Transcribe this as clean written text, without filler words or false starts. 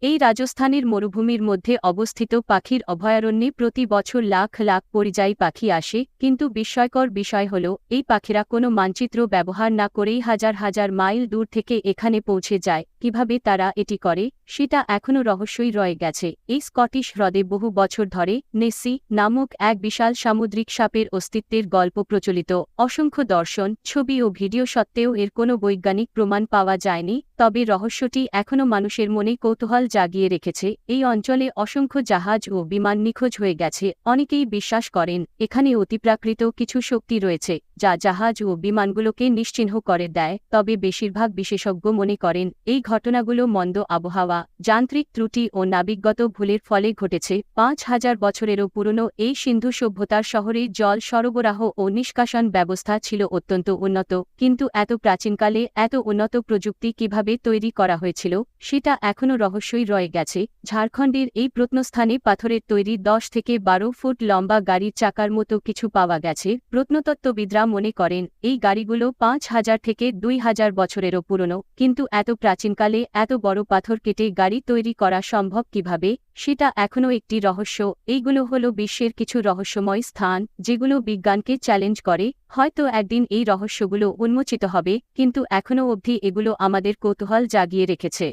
এই রাজস্থানের মরুভূমির মধ্যে অবস্থিত পাখির অভয়ারণ্যে প্রতি বছর লাখ লাখ পরিযায়ী পাখি আসে, কিন্তু বিস্ময়কর বিষয় হল এই পাখিরা কোনো মানচিত্র ব্যবহার না করেই হাজার হাজার মাইল দূর থেকে এখানে পৌঁছে যায়। কিভাবে তারা এটি করে সেটা এখনও রহস্যই রয়ে গেছে। এই স্কটিশ হ্রদে বহু বছর ধরে নেসি নামক এক বিশাল সামুদ্রিক সাপের অস্তিত্বের গল্প প্রচলিত। অসংখ্য দর্শন, ছবি ও ভিডিও সত্ত্বেও এর কোনো বৈজ্ঞানিক প্রমাণ পাওয়া যায়নি। তবে রহস্যটি এখনও মানুষের মনে কৌতূহল জাগিয়ে রেখেছে। এই অঞ্চলে অসংখ্য জাহাজ ও বিমান নিখোঁজ হয়ে গেছে। অনেকেই বিশ্বাস করেন এখানে অতিপ্রাকৃত কিছু শক্তি রয়েছে যা জাহাজ ও বিমানগুলোকে নিশ্চিহ্ন করে দেয়। তবে বেশিরভাগ বিশেষজ্ঞ মনে করেন এই ঘটনাগুলো মন্দ আবহাওয়া, যান্ত্রিক ত্রুটি ও নাবিকগত ভুলের ফলে ঘটেছে। ৫,০০০ বছরেরও পুরনো এই সিন্ধু সভ্যতার শহরে জল সরবরাহ ও নিষ্কাশন ব্যবস্থা ছিল অত্যন্ত উন্নত, কিন্তু এত প্রাচীনকালে এত উন্নত প্রযুক্তি কিভাবে তৈরি করা হয়েছিল সেটা এখনও রহস্যই রয়ে গেছে। ঝাড়খণ্ডের এই প্রত্নস্থানে পাথরের তৈরি ১০ থেকে ১২ ফুট লম্বা গাড়ির চাকার মতো কিছু পাওয়া গেছে। প্রত্নতত্ত্ববিদরা মনে করেন এই গাড়িগুলো ৫,০০০ থেকে ২,০০০ বছরেরও পুরনো, কিন্তু এত প্রাচীনকালে এত বড় পাথর কেটে গাড়ি তৈরি করা সম্ভব কিভাবে সেটা এখনও একটি রহস্য। এইগুলো হলো বিশ্বের কিছু রহস্যময় স্থান যেগুলো বিজ্ঞানকে চ্যালেঞ্জ করে। হয়তো একদিন এই রহস্যগুলো উন্মোচিত হবে, কিন্তু এখনও অবধি এগুলো আমাদের কৌতূহল জাগিয়ে রেখেছে।